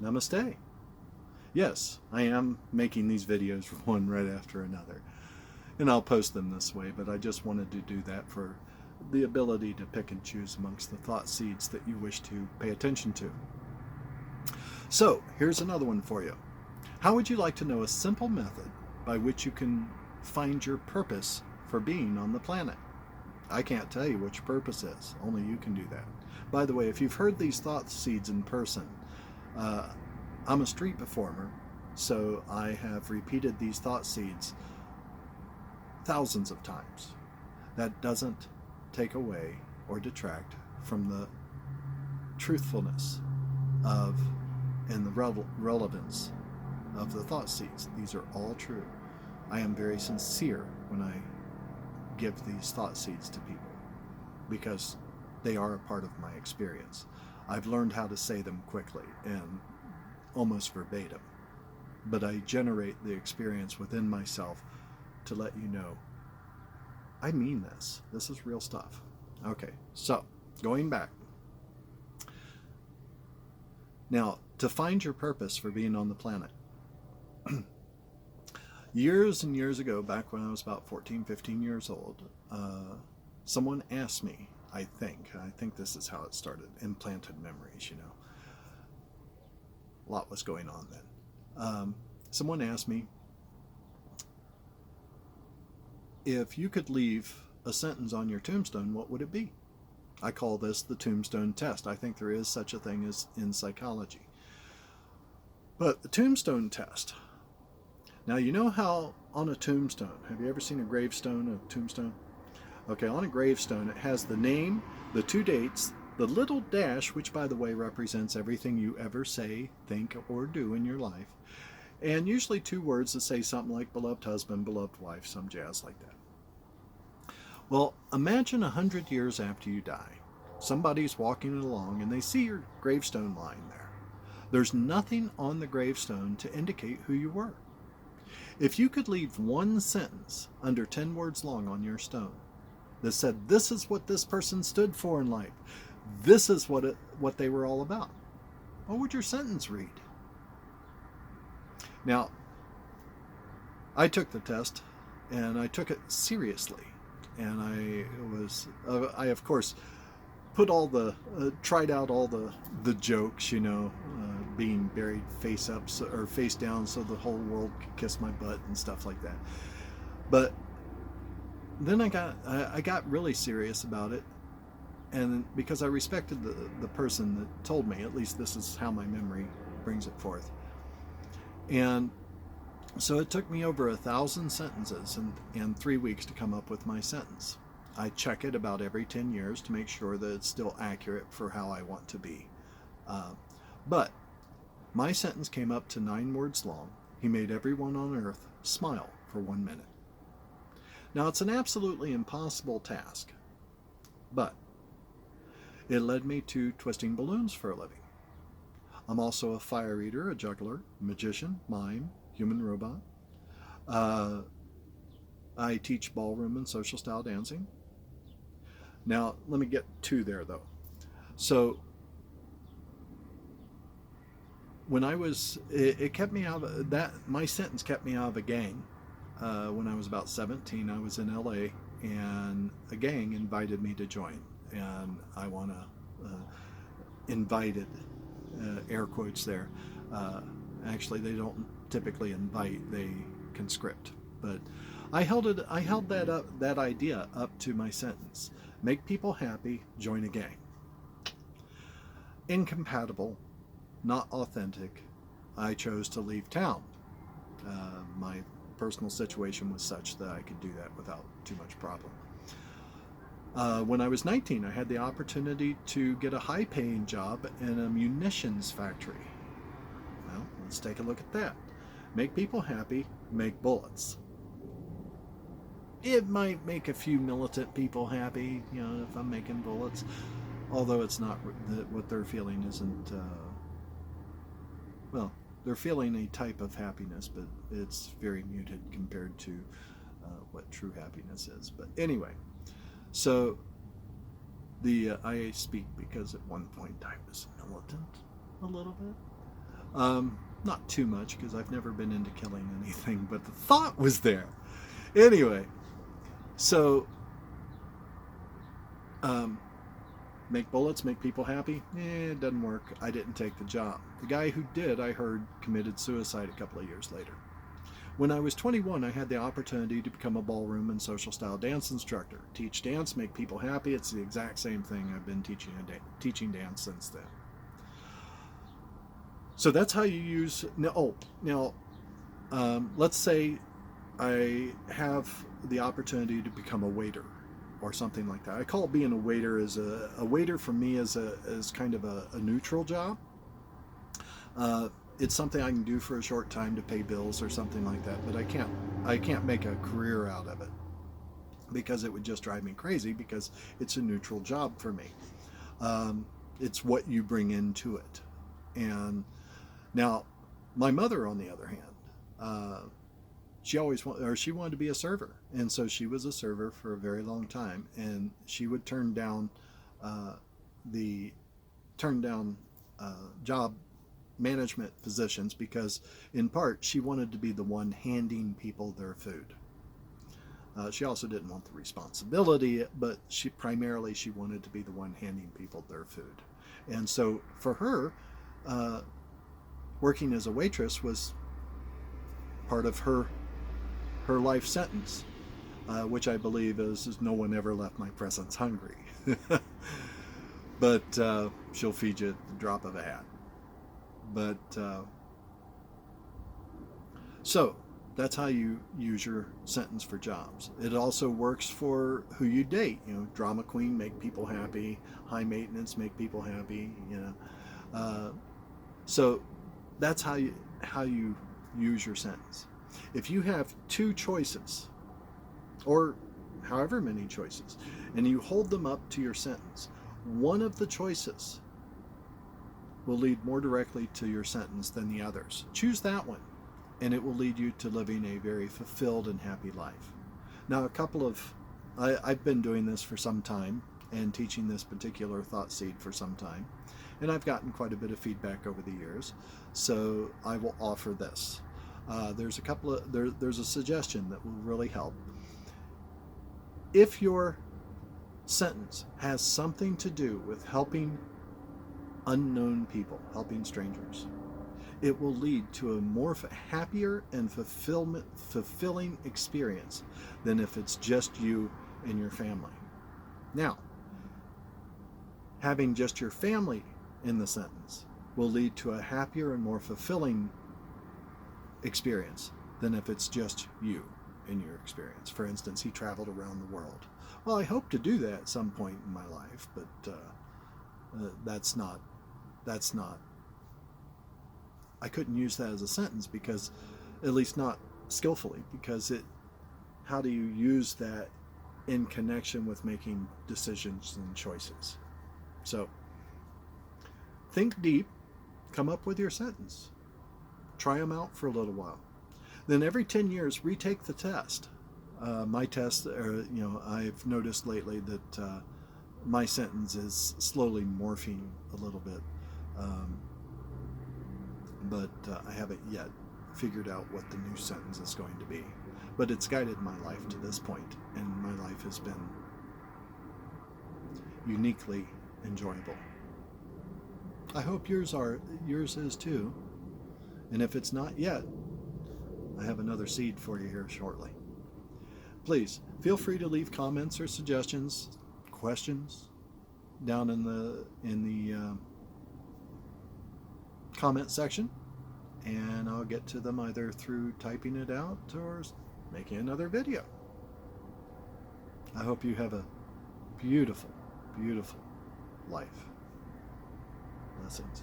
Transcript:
Namaste. Yes, I am making these videos one right after another, and I'll post them this way, but I just wanted to do that for the ability to pick and choose amongst the thought seeds that you wish to pay attention to. So, here's another one for you. How would you like to know a simple method by which you can find your purpose for being on the planet? I can't tell you what your purpose is. Only you can do that. By the way, if you've heard these thought seeds in person, I'm a street performer, so I have repeated these thought seeds thousands of times. That doesn't take away or detract from the truthfulness of and the relevance of the thought seeds. These are all true. I am very sincere when I give these thought seeds to people because they are a part of my experience. I've learned how to say them quickly and almost verbatim, but I generate the experience within myself to let you know I mean this. This is real stuff. Okay, so going back. Now, to find your purpose for being on the planet. Years and years ago, back when I was about 14, 15 years old, someone asked me, I think this is how it started, implanted memories, you know. A lot was going on then. Someone asked me, if you could leave a sentence on your tombstone, what would it be? I call this the Tombstone Test. I think there is such a thing as in psychology. But the Tombstone Test. Now, you know how on a tombstone, have you ever seen a gravestone, a tombstone? Okay, on a gravestone, it has the name, the two dates, the little dash, which, by the way, represents everything you ever say, think, or do in your life, and usually two words that say something like beloved husband, beloved wife, some jazz like that. Well, imagine 100 years after you die. Somebody's walking along and they see your gravestone lying there. There's nothing on the gravestone to indicate who you were. If you could leave one sentence under 10 words long on your stone that said, this is what this person stood for in life, this is what they were all about, what would your sentence read? Now, I took the test and I took it seriously. And I of course tried out all the jokes, you know, being buried face up or face down so the whole world could kiss my butt and stuff like that. But then I got really serious about it, and because I respected the person that told me, at least this is how my memory brings it forth. And so it took me over 1,000 sentences and 3 weeks to come up with my sentence. I check it about every 10 years to make sure that it's still accurate for how I want to be. But my sentence came up to 9 words long. He made everyone on earth smile for 1 minute. Now, it's an absolutely impossible task, but it led me to twisting balloons for a living. I'm also a fire eater, a juggler, magician, mime, human robot. I teach ballroom and social style dancing. Now, let me get to there though. So, when I was, it kept me out of that, my sentence kept me out of a gang. When I was about 17, I was in LA and a gang invited me to join. And I want to, invited, air quotes there. Actually, they don't typically invite, they conscript. But I held that idea up to my sentence. Make people happy, join a gang. Incompatible, not authentic. I chose to leave town. My personal situation was such that I could do that without too much problem. When I was 19, I had the opportunity to get a high-paying job in a munitions factory. Well, let's take a look at that. Make people happy, make bullets. It might make a few militant people happy, you know, if I'm making bullets. Although it's not, what they're feeling isn't, well, they're feeling a type of happiness, but it's very muted compared to what true happiness is. But anyway, so I speak because at one point I was militant a little bit. Not too much, because I've never been into killing anything, but the thought was there. Anyway, so make bullets, make people happy? It doesn't work. I didn't take the job. The guy who did, I heard, committed suicide a couple of years later. When I was 21, I had the opportunity to become a ballroom and social style dance instructor. Teach dance, make people happy. It's the exact same thing. I've been teaching dance since then. So that's how you use... Now, let's say I have the opportunity to become a waiter or something like that. I call being a waiter as a waiter for me is kind of a neutral job. It's something I can do for a short time to pay bills or something like that, but I can't make a career out of it, because it would just drive me crazy, because it's a neutral job for me. It's what you bring into it. And now my mother, on the other hand, she wanted to be a server, and so she was a server for a very long time, and she would turn down job management positions because, in part, she wanted to be the one handing people their food. She also didn't want the responsibility, but she wanted to be the one handing people their food. And so for her, working as a waitress was part of her life sentence, which I believe is no one ever left my presence hungry. But she'll feed you at the drop of a hat. But so that's how you use your sentence for jobs. It also works for who you date. Drama queen, make people happy. High maintenance, make people happy. So that's how you use your sentence. If you have two choices, or however many choices, and you hold them up to your sentence, one of the choices will lead more directly to your sentence than the others. Choose that one, and it will lead you to living a very fulfilled and happy life. Now, I've been doing this for some time and teaching this particular thought seed for some time, and I've gotten quite a bit of feedback over the years, so I will offer this. There's a suggestion that will really help. If your sentence has something to do with helping unknown people, helping strangers, it will lead to a more happier and fulfilling experience than if it's just you and your family. Now, having just your family in the sentence will lead to a happier and more fulfilling experience than if it's just you in your experience. For instance, he traveled around the world. Well, I hope to do that at some point in my life, but that's not, I couldn't use that as a sentence, because, at least not skillfully, because how do you use that in connection with making decisions and choices? So, think deep, come up with your sentence, try them out for a little while. Then every 10 years, retake the test. My test, I've noticed lately that my sentence is slowly morphing a little bit. But I haven't yet figured out what the new sentence is going to be. But it's guided my life to this point, and my life has been uniquely enjoyable. I hope yours is too. And if it's not yet, I have another seed for you here shortly. Please feel free to leave comments or suggestions, questions down in the comment section, and I'll get to them either through typing it out or making another video. I hope you have a beautiful, beautiful life. Blessings.